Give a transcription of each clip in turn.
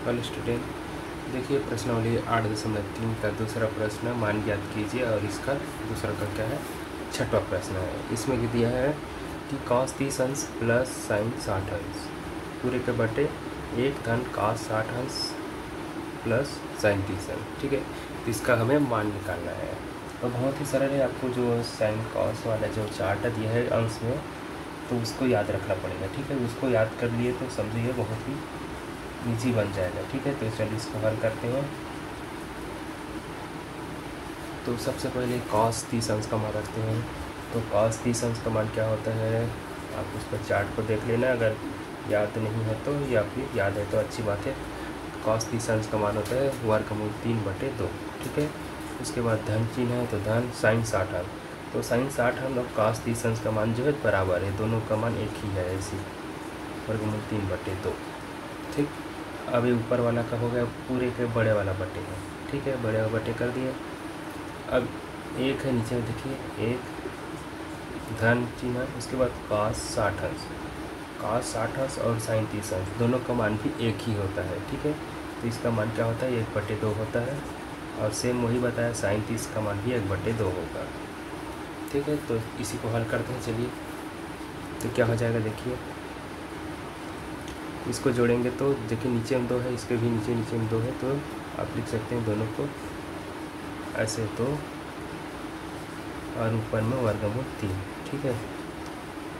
Hello student, देखिए प्रश्नावली 8.3 का दूसरा प्रश्न मान ज्ञात कीजिए और इसका दूसरा का क्या है, छठवां प्रश्न है। इसमें दिया है कि cos 30 अंश प्लस साइन 60 अंश पूरे के बटे 1 धन cos 60 अंश प्लस साइन 30 अंश। ठीक है, तो इसका हमें मान निकालना है। तो बहुत ही सरल है, आपको जो साइन कॉस वाला जो चार्ट दिया है अंश में, तो उसको याद रखना पड़ेगा। ठीक है, उसको याद कर लिए तो समझिए बहुत ही ईजी बन जाएगा। ठीक है, तो चलिए इसको हल करते हैं। तो सबसे पहले cos 30 अंश का मान रखते हैं। तो cos 30 अंश का मान क्या होता है, आप उस पर चार्ट को देख लेना, अगर याद नहीं है तो, या फिर याद है तो अच्छी बात है। cos 30 अंश का मान होता है वर्गमूल 3/2। ठीक है, उसके बाद धन चिन्ह है तो धन साइन 60 अंश। तो साइन 60 अंश और cos 30 अंश का मान जो है बराबर है, दोनों का मान एक ही है, ऐसी वर्गमूल 3/2। ठीक, अभी ऊपर वाला का हो गया पूरे के बड़े वाला बटे है। ठीक है, बड़े वाला बटे कर दिए। अब एक है नीचे देखिए, एक धन चिन्ह, उसके बाद cos 60 अंश, cos 60 अंश और sin 30 अंश दोनों का मान भी एक ही होता है। ठीक है, तो इसका मान क्या होता है, 1/2 होता है। और सेम वही बताया, sin 30 का मान भी 1/2 होगा। ठीक है, तो इसी को हल करते हैं। चलिए, तो क्या हो जाएगा, देखिए इसको जोड़ेंगे तो देखिए नीचे में 2 है, इसके भी नीचे में 2 है, तो आप लिख सकते हैं दोनों को ऐसे 2 और ऊपर में वर्गमूल 3। ठीक है,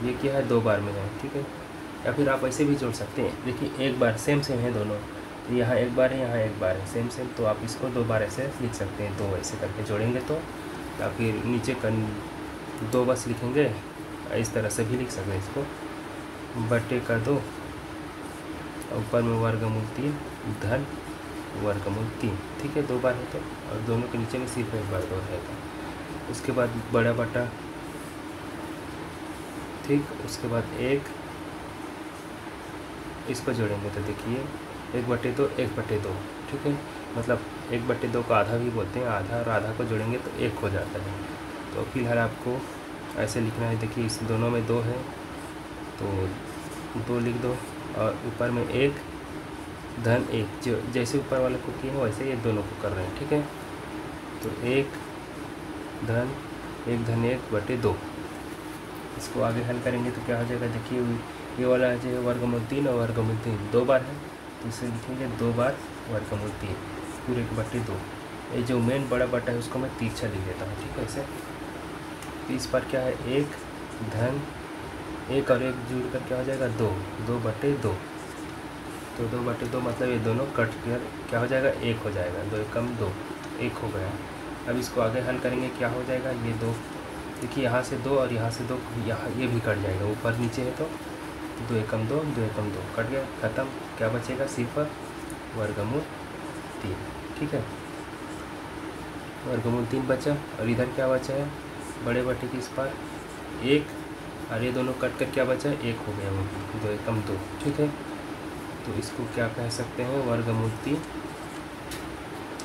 ये क्या है, 2 बार में है। ठीक है, या फिर आप ऐसे भी जोड़ सकते हैं। देखिए एक बार सेम है दोनों, तो यहाँ एक बार है, यहाँ एक बार है, सेम, तो आप इसको 2 बार ऐसे लिख सकते हैं। 2 ऐसे करके जोड़ेंगे तो, या फिर नीचे 2 बस लिखेंगे, इस तरह से भी लिख सकते हैं इसको, बटे का 2 ऊपर में वर्गमूल 3 धन वर्गमूल 3। ठीक है, 2 बार है तो, और दोनों के नीचे में सिर्फ एक बार 2 रहेगा। उसके बाद बड़ा बटा, ठीक, उसके बाद 1, इसको जोड़ेंगे तो देखिए 1/2 1/2। ठीक है, मतलब 1/2 को आधा भी बोलते हैं, आधा और आधा को जोड़ेंगे तो 1 हो जाता है। तो फिलहाल आपको ऐसे लिखना है। देखिए इस दोनों में 2 है तो 2 लिख दो, और ऊपर में 1 धन 1, जो जैसे ऊपर वाले को किए हैं वैसे ये दोनों को कर रहे हैं। ठीक है, तो 1 धन 1/2। इसको आगे हल करेंगे तो क्या हो जाएगा, देखिए ये वाला जो है वर्गमूल 3 और वर्गमूल 3 2 बार है, तो इसे लिखेंगे 2 बार वर्गमूल 3 पूरे के बटे 2। ये जो मेन बड़ा बटा है उसको मैं तिरछा लिख देता हूँ। ठीक है, ऐसे। तो इस पर क्या है, 1 धन 1 और 1 जुड़ कर क्या हो जाएगा, 2 2/2। तो 2/2 मतलब ये दोनों कट कर क्या हो जाएगा, 1 हो जाएगा। 2 एकम 2, 1 हो गया। अब इसको आगे हल करेंगे, क्या हो जाएगा, ये 2, देखिए यहाँ से 2 और यहाँ से 2, यहाँ ये भी कट जाएगा, ऊपर नीचे है तो 2 एकम 2 2 एकम 2 कट गया, ख़त्म। क्या बचेगा, सिर्फ वर्गमूल 3। ठीक है, वर्गमूल 3 बचा, और इधर क्या बचा है, बड़े बटे की इस पर 1, और ये दोनों कट कर क्या बचा है, 1 हो गया, वो 2 एकम 2। ठीक है, तो इसको क्या कह सकते हैं, वर्गमूल 3,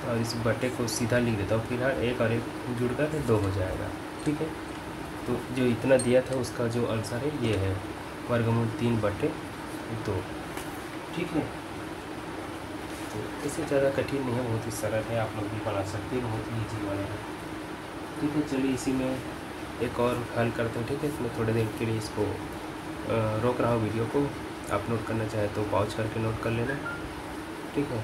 और इस बटे को सीधा लिख देता हूँ। फिलहाल 1 और 1 जुड़ कर 2 हो जाएगा। ठीक है, तो जो इतना दिया था उसका जो आंसर है ये है वर्गमूल 3/2। ठीक है, तो इससे ज़्यादा कठिन नहीं है, बहुत ही सरल है, आप लोग भी बना सकते हैं, बहुत ही ईजी वाला है। ठीक है, चलिए इसी में एक और हल करते हैं। ठीक है, इसमें थोड़ी देर के लिए इसको रोक रहा हूँ वीडियो को, आप नोट करना चाहे तो पॉज करके नोट कर लेना। ठीक है,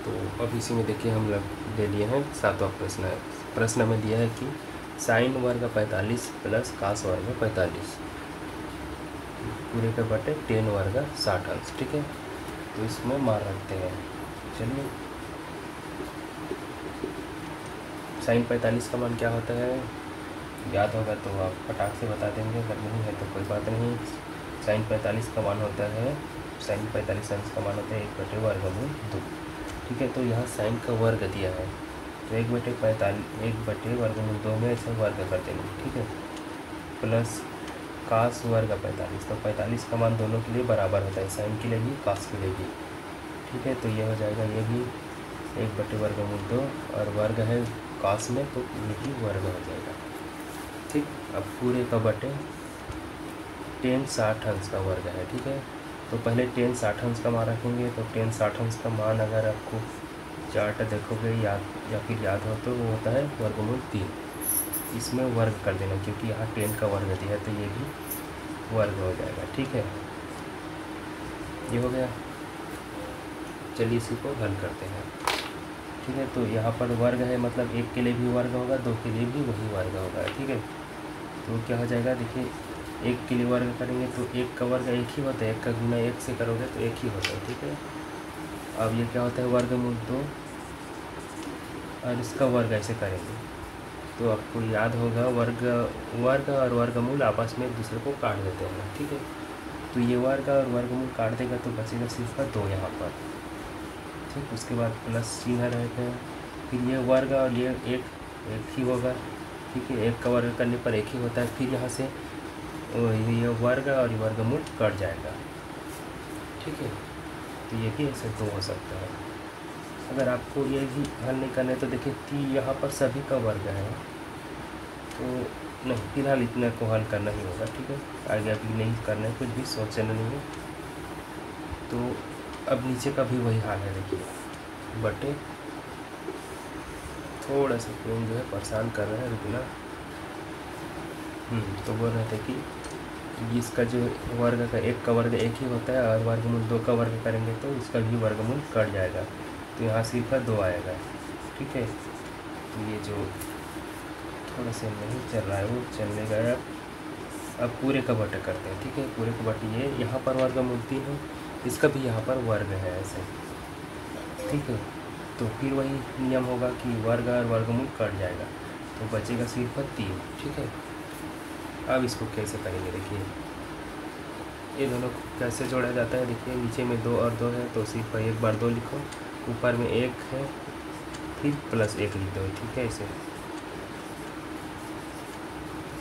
तो अब इसी में देखिए हम लोग ले लिए हैं 7वां प्रश्न है। प्रश्न में दिया है कि साइन वर्ग 45 प्लस कास वर्ग 45 पूरे के बटे टेन वर्ग 60 अंश। ठीक है, तो इसमें मान रखते हैं। चलिए, साइन 45 का मान क्या होता है, याद होगा तो आप फटाक से बता देंगे, अगर नहीं है तो कोई बात नहीं। साइन 45 का मान होता है, साइन 45 अंश का मान होता है 1/2। ठीक है, तो यहाँ साइन का वर्ग दिया है तो 1/2 में ऐसे वर्ग कर देंगे। ठीक है, प्लस कास वर्ग 45, तो 45 का मान दोनों के लिए बराबर होता है, साइन के लिए भी कास के लिए भी। ठीक है, तो ये हो जाएगा, ये भी 1/2 और वर्ग है कास में, तो ये भी वर्ग हो जाएगा। ठीक, अब पूरे का बटे टेन 60 अंश का वर्ग है। ठीक है, तो पहले टेन 60 अंश का मान रखेंगे। तो टेन 60 अंश का मान अगर आपको चार्ट देखोगे या फिर याद हो तो वो होता है वर्गमूल 3। इसमें वर्ग कर देना, क्योंकि यहाँ टेन का वर्ग दिया है तो ये भी वर्ग हो जाएगा। ठीक है, ये हो गया। चलिए इसी को हल करते हैं। ठीक है, तो यहाँ पर वर्ग है, मतलब एक के लिए भी वर्ग होगा, दो के लिए भी वही वर्ग होगा। ठीक है, तो क्या हो जाएगा, देखिए एक के लिए वर्ग करेंगे तो एक का वर्ग एक ही होता है, एक का गुना एक से करोगे तो एक ही होता है। ठीक है, अब ये क्या होता है वर्गमूल 2, और इसका वर्ग ऐसे करेंगे तो आपको याद होगा वर्ग और वर्गमूल आपस में एक दूसरे को काट देते हैं। ठीक है, तो ये वर्ग और वर्गमूल काट देगा तो बचेगा सिर्फ 2 यहाँ पर। ठीक, उसके बाद प्लस चिन्ह रहते हैं, फिर ये वर्ग और ये एक ही होगा। ठीक है, एक का वर्ग करने पर एक ही होता है, फिर यहाँ से ये वर्ग और वर्गमूल कट जाएगा। ठीक है, तो ये भी ऐसे 2 हो सकता है। अगर आपको ये भी हल नहीं करना है तो देखिए कि यहाँ पर सभी का वर्ग है, तो नहीं, फिलहाल इतना को हल करना ही होगा। ठीक है, आगे अभी नहीं करना है, कुछ भी सोचना नहीं है। तो अब नीचे का भी वही हाल है, देखिए बटे, थोड़ा सा पेन जो है परेशान कर रहे हैं, रुकना। तो बोल रहे थे कि इसका जो वर्ग का एक का वर्ग एक ही होता है और वर्गमूल 2 का वर्ग करेंगे तो इसका भी वर्गमूल कट जाएगा, तो यहाँ सिर्फ 2 आएगा। ठीक है, तो ये जो थोड़ा सा नहीं चल रहा है वो चलने गया। अब पूरे का बटा करते हैं। ठीक है, पूरे का बटा, ये यहाँ पर वर्गमूल 3 है, इसका भी यहाँ पर वर्ग है ऐसे। ठीक है, तो फिर वही नियम होगा कि वर्ग और वर्गमूल कट जाएगा तो बचेगा सिर्फ 3। ठीक है, अब इसको कैसे करेंगे, देखिए ये दोनों को कैसे जोड़ा जाता है। देखिए नीचे में 2 और 2 है तो सिर्फ एक बार 2 लिखो, ऊपर में 1 है फिर प्लस 1 लिख दो। ठीक है, इसे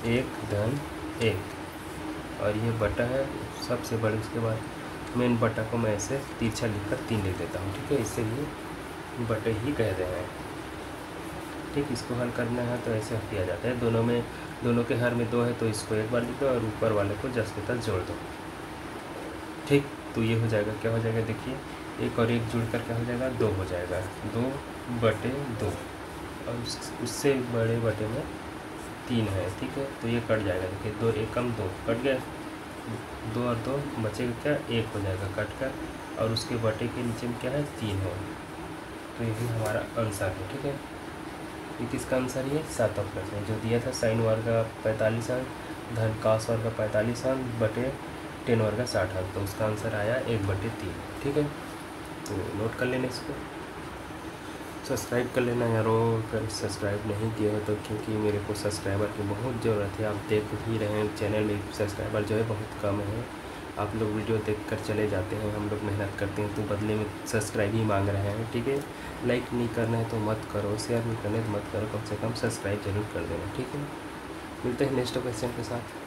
1 धन 1 और ये बटा है सबसे बड़े, उसके बाद मेन बटा को मैं ऐसे तिरछा लिखकर 3 लिख देता हूँ। ठीक है, इससे लिए बटे ही कह रहे हैं। ठीक, इसको हल करना है तो ऐसे किया जाता है, दोनों के हर में 2 है तो इसको एक बार लिख दो और ऊपर वाले को जस के तस जोड़ दो। ठीक, तो ये हो जाएगा, क्या हो जाएगा, देखिए 1 और 1 जुड़कर क्या हो जाएगा, 2 हो जाएगा, 2 बटे 2 और उससे बड़े बटे में 3 है। ठीक है, तो ये कट जाएगा, देखिए 2 1 कम 2 कट गया, 2 और 2 बचेगा क्या, 1 हो जाएगा कट कर, और उसके बटे के नीचे में क्या है, 3 है। तो यही हमारा आंसर है। ठीक है, ये किसका आंसर है, 7वां प्रश्न जो दिया था, साइन वर्ग का 45 अंक धन कास वर्ग का 45 अंक बटे टेन वर्ग का 60 अंक, तो उसका आंसर आया 1/3। ठीक है, तो नोट कर लेना इसको, सब्सक्राइब कर लेना यारो। अगर सब्सक्राइब नहीं किया है तो, क्योंकि मेरे को सब्सक्राइबर की बहुत ज़रूरत है, आप देख ही रहे हैं चैनल में सब्सक्राइबर जो है बहुत कम है। आप लोग वीडियो देखकर चले जाते हैं, हम लोग मेहनत करते हैं तो बदले में सब्सक्राइब ही मांग रहे हैं। ठीक है, लाइक नहीं करना है तो मत करो, शेयर नहीं करना है तो मत करो, कम से कम सब्सक्राइब जरूर कर देना। ठीक है, मिलते हैं नेक्स्ट क्वेश्चन के साथ।